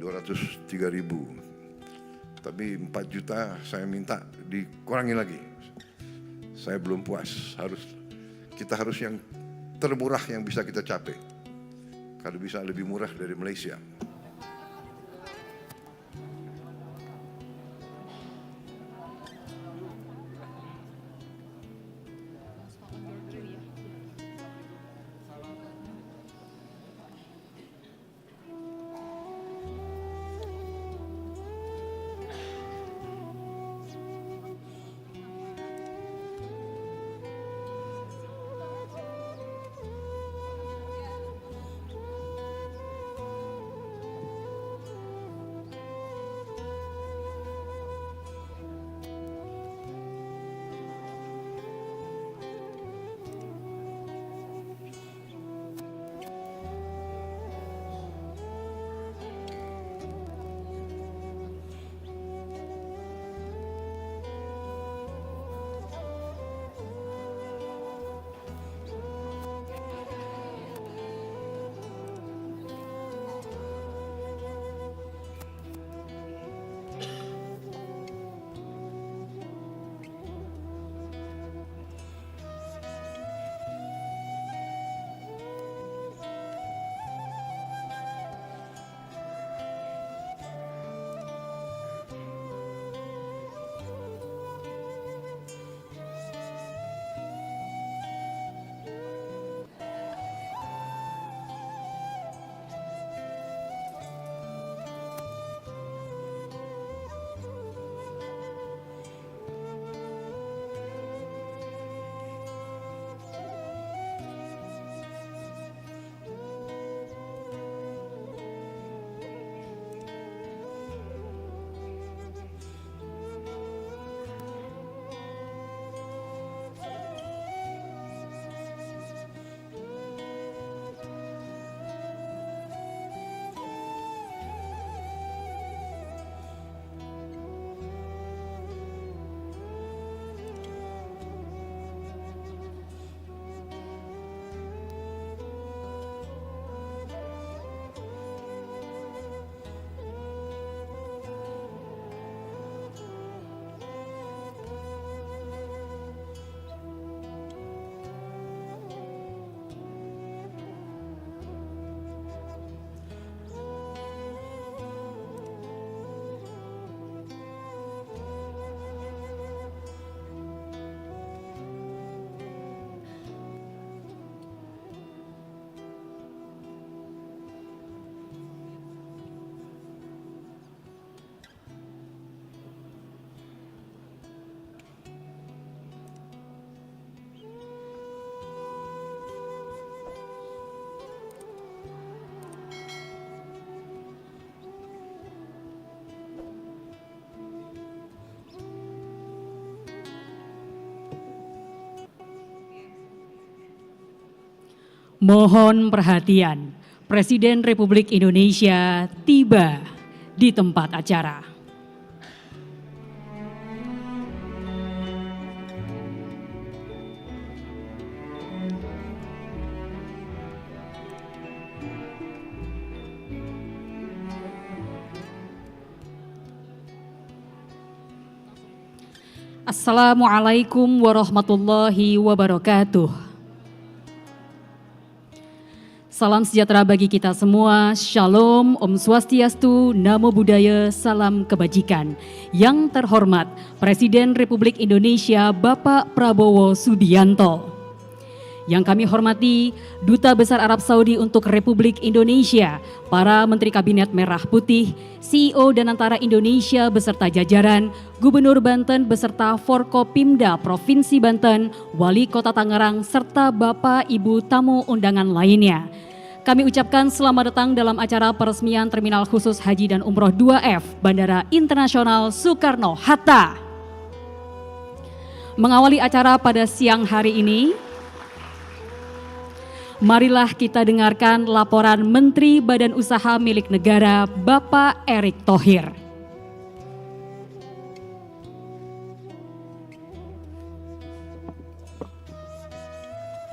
203.000. Tapi 4 juta saya minta dikurangi lagi. Saya belum puas, kita harus yang termurah yang bisa kita capai. Kalau bisa lebih murah dari Malaysia. Mohon perhatian, Presiden Republik Indonesia tiba di tempat acara. Assalamualaikum warahmatullahi wabarakatuh. Salam sejahtera bagi kita semua, Shalom, Om Swastiastu, Namo Buddhaya, Salam Kebajikan. Yang terhormat Presiden Republik Indonesia Bapak Prabowo Subianto. Yang kami hormati Duta Besar Arab Saudi untuk Republik Indonesia, para Menteri Kabinet Merah Putih, CEO Danantara Indonesia beserta jajaran, Gubernur Banten beserta Forkopimda Provinsi Banten, Wali Kota Tangerang, serta Bapak Ibu tamu undangan lainnya. Kami ucapkan selamat datang dalam acara peresmian Terminal Khusus Haji dan Umroh 2F Bandara Internasional Soekarno-Hatta. Mengawali acara pada siang hari ini, marilah kita dengarkan laporan Menteri Badan Usaha Milik Negara Bapak Erick Thohir.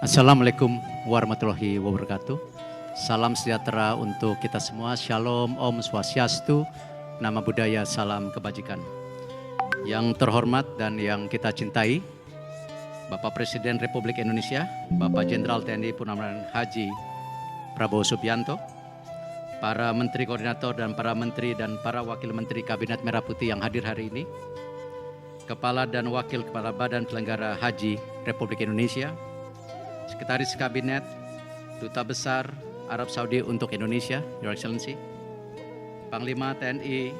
Assalamualaikum warahmatullahi wabarakatuh. Salam sejahtera untuk kita semua. Shalom, Om Swastiastu, Namo Buddhaya, salam kebajikan. Yang terhormat dan yang kita cintai, Bapak Presiden Republik Indonesia, Bapak Jenderal TNI Purnawirawan Haji Prabowo Subianto, para Menteri Koordinator dan para Menteri dan para Wakil Menteri Kabinet Merah Putih yang hadir hari ini, Kepala dan Wakil Kepala Badan Penyelenggara Haji Republik Indonesia, Sekretaris Kabinet, Duta Besar Arab Saudi untuk Indonesia, Your Excellency, Panglima TNI,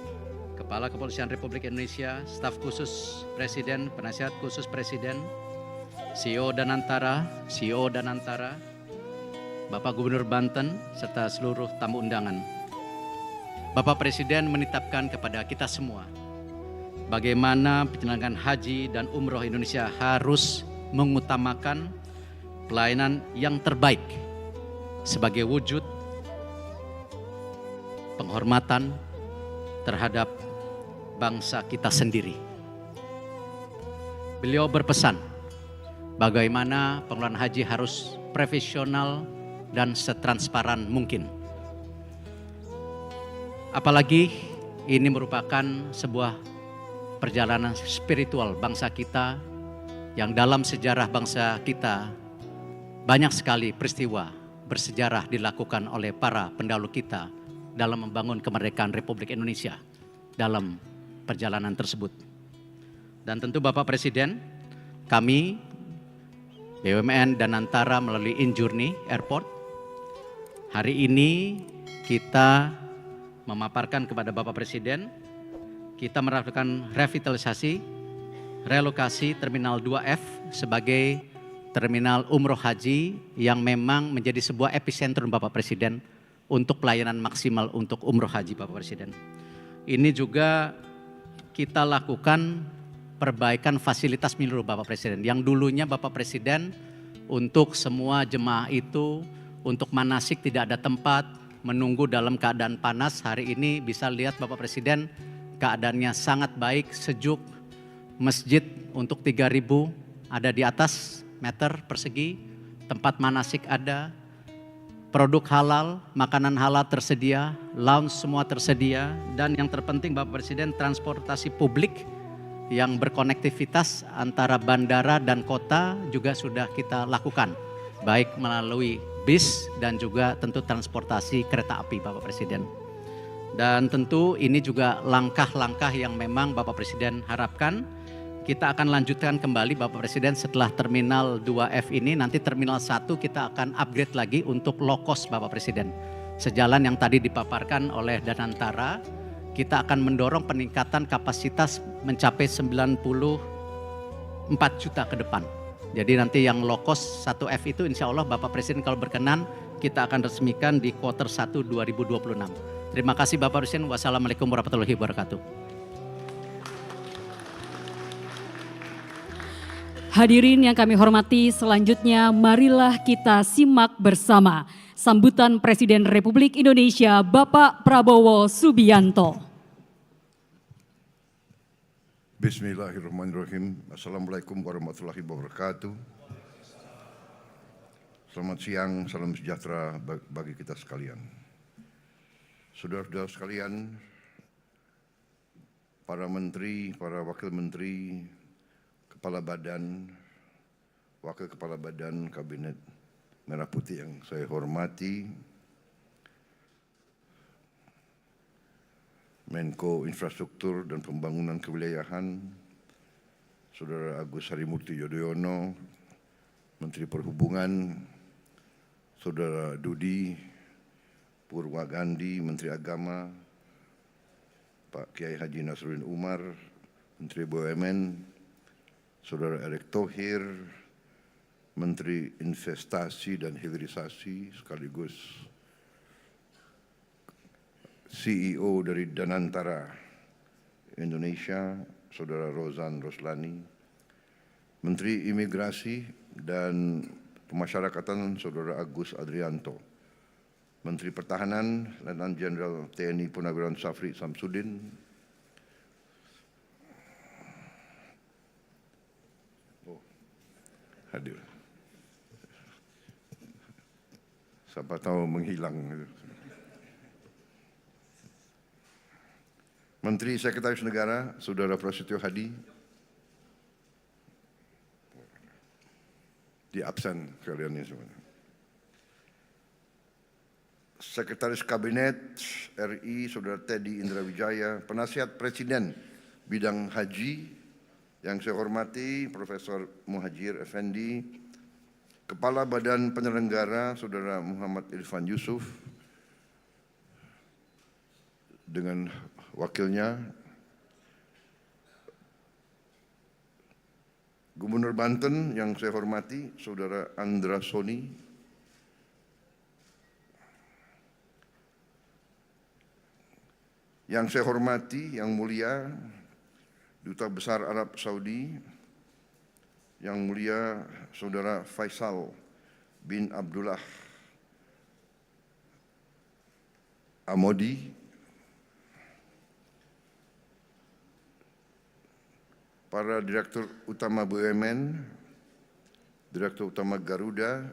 Kepala Kepolisian Republik Indonesia, Staf Khusus Presiden, Penasihat Khusus Presiden, CEO Danantara, Bapak Gubernur Banten, serta seluruh tamu undangan. Bapak Presiden menitipkan kepada kita semua bagaimana penyelenggaraan haji dan umroh Indonesia harus mengutamakan pelayanan yang terbaik sebagai wujud penghormatan terhadap bangsa kita sendiri. Beliau berpesan bagaimana pengelolaan haji harus profesional dan setransparan mungkin. Apalagi ini merupakan sebuah perjalanan spiritual bangsa kita yang dalam sejarah bangsa kita banyak sekali peristiwa bersejarah dilakukan oleh para pendahulu kita dalam membangun kemerdekaan Republik Indonesia dalam perjalanan tersebut. Dan tentu Bapak Presiden, kami BUMN Danantara melalui Injourney Airport, hari ini kita memaparkan kepada Bapak Presiden, kita melakukan revitalisasi, relokasi Terminal 2F sebagai Terminal Umroh Haji yang memang menjadi sebuah epicentrum Bapak Presiden untuk pelayanan maksimal untuk Umroh Haji Bapak Presiden. Ini juga kita lakukan perbaikan fasilitas menyeluruh Bapak Presiden. Yang dulunya Bapak Presiden untuk semua jemaah itu untuk manasik tidak ada tempat, menunggu dalam keadaan panas. Hari ini bisa lihat Bapak Presiden keadaannya sangat baik, sejuk. Masjid untuk 3.000 ada di atas meter persegi, tempat manasik ada, produk halal, makanan halal tersedia, lounge semua tersedia, dan yang terpenting Bapak Presiden transportasi publik yang berkonektivitas antara bandara dan kota juga sudah kita lakukan, baik melalui bis dan juga tentu transportasi kereta api Bapak Presiden. Dan tentu ini juga langkah-langkah yang memang Bapak Presiden harapkan. Kita akan lanjutkan kembali Bapak Presiden setelah Terminal 2F ini, nanti Terminal 1 kita akan upgrade lagi untuk low cost Bapak Presiden. Sejalan yang tadi dipaparkan oleh Danantara, kita akan mendorong peningkatan kapasitas mencapai 94 juta ke depan. Jadi nanti yang low cost 1F itu insya Allah Bapak Presiden kalau berkenan kita akan resmikan di kuartal 1 2026. Terima kasih Bapak Presiden. Wassalamualaikum warahmatullahi wabarakatuh. Hadirin yang kami hormati, selanjutnya marilah kita simak bersama sambutan Presiden Republik Indonesia Bapak Prabowo Subianto. Bismillahirrahmanirrahim. Assalamualaikum warahmatullahi wabarakatuh. Selamat siang, salam sejahtera bagi kita sekalian. Saudara-saudara sekalian, para menteri, para wakil menteri, Kepala Badan, Wakil Kepala Badan Kabinet Merah Putih yang saya hormati, Menko Infrastruktur dan Pembangunan Kewilayahan, Saudara Agus Harimurti Yudhoyono, Menteri Perhubungan, Saudara Dudi Purwagandi, Menteri Agama, Pak Kiai Haji Nasruddin Umar, Menteri BUMN, Saudara Erick Thohir, Menteri Investasi dan Hilirisasi sekaligus CEO dari Danantara Indonesia, Saudara Rozan Roslani, Menteri Imigrasi dan Pemasyarakatan, Saudara Agus Adrianto, Menteri Pertahanan, Letnan Jenderal TNI Purnawirawan Safri Samsudin, hadir. Siapa tahu menghilang. Menteri Sekretaris Negara, Saudara Prasetyo Hadi, di absen kalian ini semua. Sekretaris Kabinet RI, Saudara Teddy Indrawijaya, Penasihat Presiden Bidang Haji, yang saya hormati Profesor Muhajir Effendi, Kepala Badan Penyelenggara, Saudara Muhammad Irfan Yusuf, dengan wakilnya, Gubernur Banten yang saya hormati, Saudara Andra Soni, yang saya hormati, yang mulia, Duta Besar Arab Saudi, yang mulia Saudara Faisal bin Abdullah Amodi, para Direktur Utama BUMN, Direktur Utama Garuda,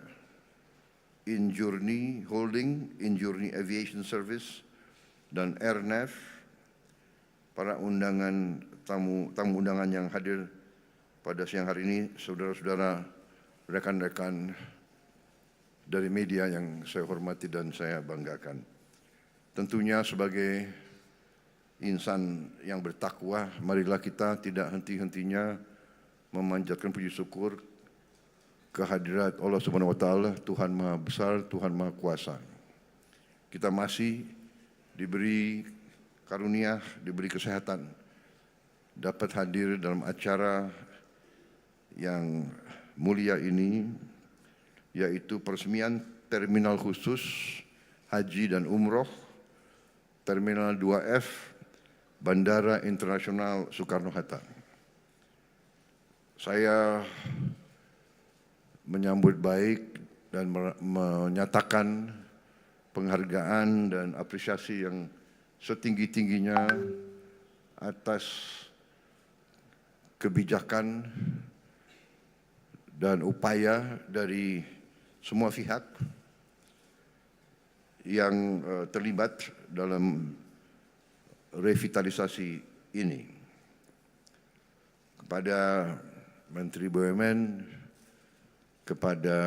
Injourney Holding, Injourney Aviation Service, dan Airnav, para tamu undangan yang hadir pada siang hari ini, saudara-saudara, rekan-rekan dari media yang saya hormati dan saya banggakan. Tentunya sebagai insan yang bertakwa, marilah kita tidak henti-hentinya memanjatkan puji syukur kehadirat Allah Subhanahu wa taala, Tuhan Maha Besar, Tuhan Maha Kuasa. Kita masih diberi karunia, diberi kesehatan, dapat hadir dalam acara yang mulia ini, yaitu peresmian Terminal Khusus Haji dan Umroh Terminal 2F Bandara Internasional Soekarno-Hatta. Saya menyambut baik dan menyatakan penghargaan dan apresiasi yang setinggi-tingginya atas kebijakan dan upaya dari semua pihak yang terlibat dalam revitalisasi ini. Kepada Menteri BUMN, kepada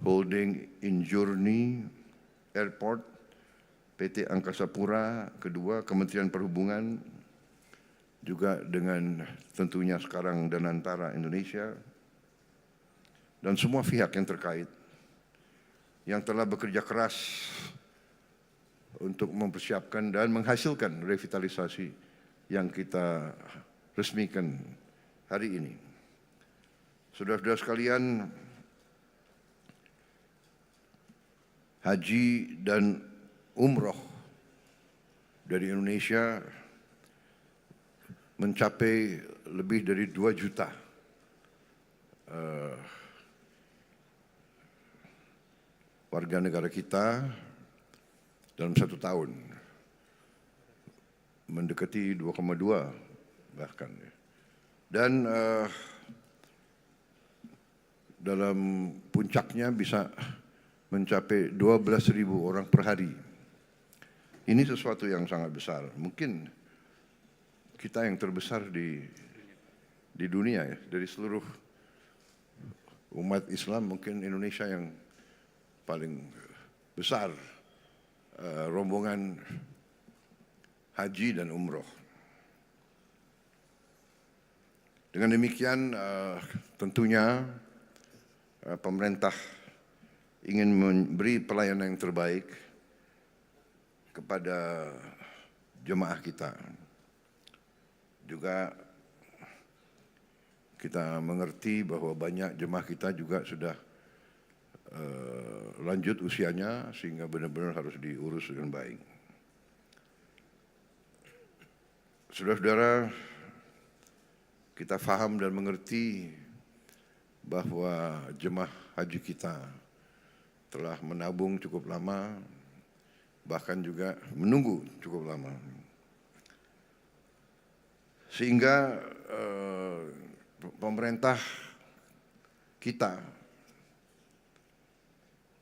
Holding Injourney Airport, PT Angkasa Pura, kedua Kementerian Perhubungan, juga dengan tentunya sekarang Danantara Indonesia, dan semua pihak yang terkait yang telah bekerja keras untuk mempersiapkan dan menghasilkan revitalisasi yang kita resmikan hari ini. Saudara-saudara sekalian, haji dan umroh dari Indonesia mencapai lebih dari 2 juta warga negara kita dalam 1 tahun, mendekati 2,2 bahkan. Dan dalam puncaknya bisa mencapai 12.000 orang per hari. Ini sesuatu yang sangat besar. Mungkin kita yang terbesar di dunia ya, dari seluruh umat Islam, mungkin Indonesia yang paling besar rombongan haji dan umroh. Dengan demikian tentunya pemerintah ingin memberi pelayanan yang terbaik kepada jemaah kita. Juga kita mengerti bahwa banyak jemaah kita juga sudah lanjut usianya, sehingga benar-benar harus diurus dengan baik. Saudara-saudara, kita paham dan mengerti bahwa jemaah haji kita telah menabung cukup lama, bahkan juga menunggu cukup lama. Sehingga pemerintah kita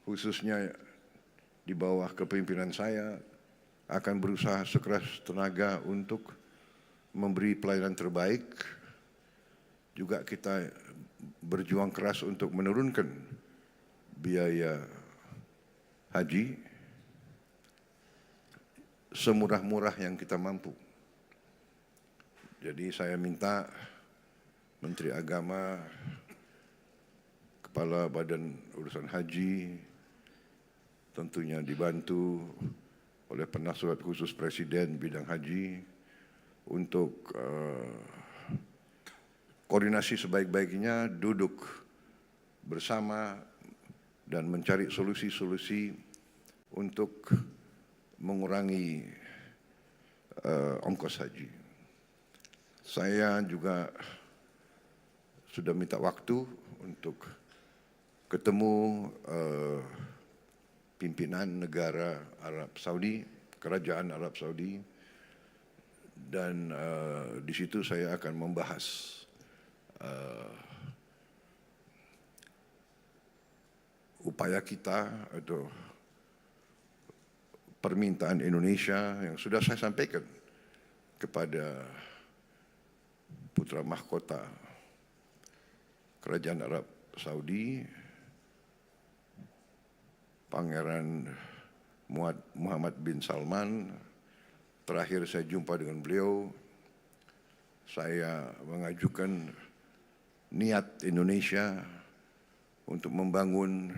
khususnya di bawah kepemimpinan saya, akan berusaha sekeras tenaga untuk memberi pelayanan terbaik. Juga kita berjuang keras untuk menurunkan biaya haji semurah-murah yang kita mampu. Jadi saya minta Menteri Agama, Kepala Badan Urusan Haji, tentunya dibantu oleh Penasihat Khusus Presiden bidang haji untuk koordinasi sebaik-baiknya, duduk bersama dan mencari solusi-solusi untuk mengurangi ongkos haji. Saya juga sudah minta waktu untuk ketemu pimpinan negara Arab Saudi, Kerajaan Arab Saudi, dan di situ saya akan membahas upaya kita atau permintaan Indonesia yang sudah saya sampaikan kepada putra mahkota Kerajaan Arab Saudi, Pangeran Muhammad bin Salman. Terakhir saya jumpa dengan beliau, saya mengajukan niat Indonesia untuk membangun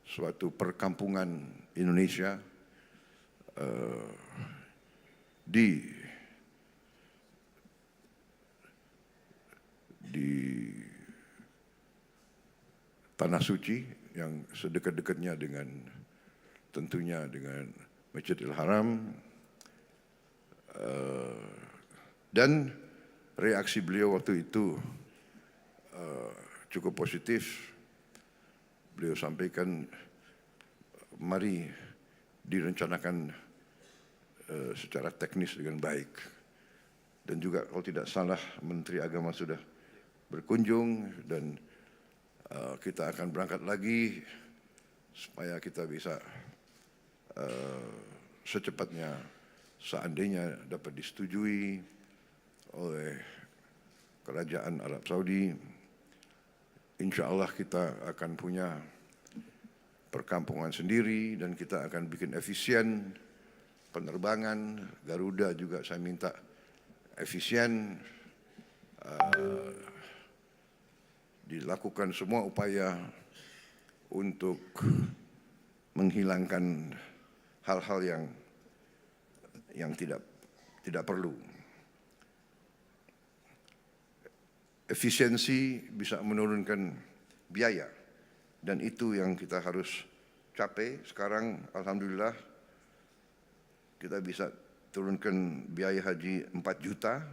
suatu perkampungan Indonesia di Tanah Suci yang sedekat-dekatnya dengan tentunya dengan Masjidil Haram, dan reaksi beliau waktu itu cukup positif. Beliau sampaikan mari direncanakan secara teknis dengan baik. Dan juga kalau tidak salah Menteri Agama sudah berkunjung dan kita akan berangkat lagi supaya kita bisa secepatnya, seandainya dapat disetujui oleh Kerajaan Arab Saudi, insya Allah kita akan punya perkampungan sendiri dan kita akan bikin efisien penerbangan. Garuda juga saya minta efisien, dilakukan semua upaya untuk menghilangkan hal-hal yang tidak perlu. Efisiensi bisa menurunkan biaya, dan itu yang kita harus capai. Sekarang alhamdulillah kita bisa turunkan biaya haji 4 juta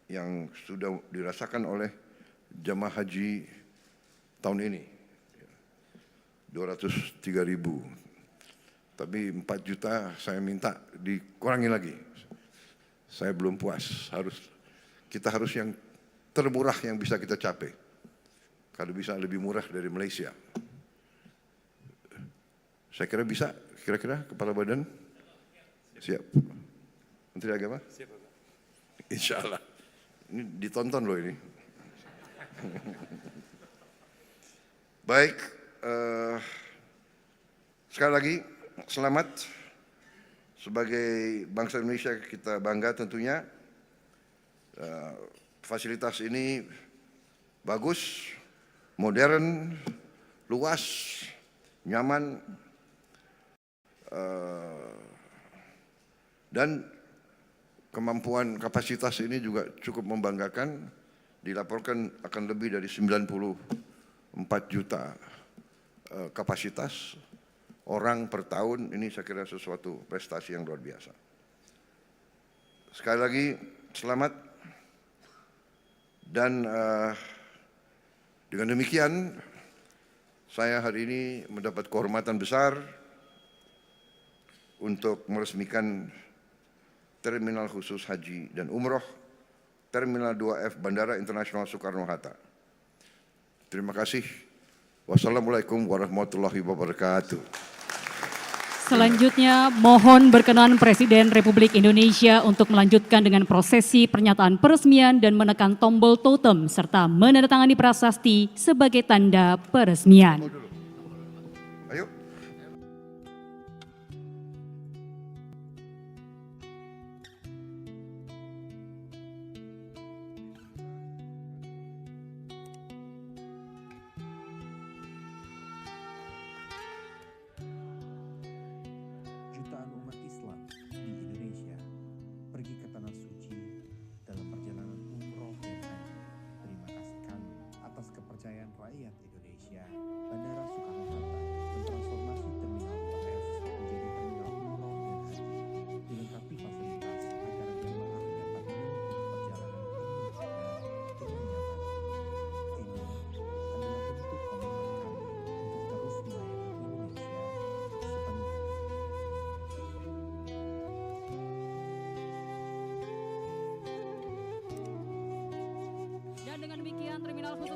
yang sudah dirasakan oleh jamaah haji tahun ini, 203.000. Tapi 4 juta saya minta dikurangi lagi. Saya belum puas, kita harus yang termurah yang bisa kita capai. Kalau bisa lebih murah dari Malaysia. Saya kira bisa, kira-kira Kepala Badan? Siap. Menteri Agama? Siap, Pak. Insya Allah. Ini ditonton loh ini. Baik, sekali lagi selamat. Sebagai bangsa Indonesia kita bangga tentunya. Fasilitas ini bagus, modern, luas, nyaman, dan kemampuan kapasitas ini juga cukup membanggakan. Dilaporkan akan lebih dari 94 juta kapasitas orang per tahun. Ini saya kira sesuatu prestasi yang luar biasa. Sekali lagi selamat. Dan dengan demikian saya hari ini mendapat kehormatan besar untuk meresmikan Terminal Khusus Haji dan Umroh Terminal 2F Bandara Internasional Soekarno-Hatta. Terima kasih Wassalamualaikum warahmatullahi wabarakatuh. Selanjutnya, mohon berkenan Presiden Republik Indonesia untuk melanjutkan dengan prosesi pernyataan peresmian dan menekan tombol totem serta menandatangani prasasti sebagai tanda peresmian. Ayo. Jutaan umat Islam di Indonesia pergi ke Tanah Suci dalam perjalanan umroh dan haji. Terima kasih kami atas kepercayaan rakyat Indonesia. Bandara Soekarno-Hatta mentransformasi Terminal 2F menjadi Terminal Umroh dan Haji, dilengkapi fasilitas agar jemaah dapat menempuh perjalanan penuh makna dengan nyaman. Ini adalah bentuk komitmen kami untuk terus melayani Indonesia sepenuhnya. Dan dengan demikian Terminal Khusus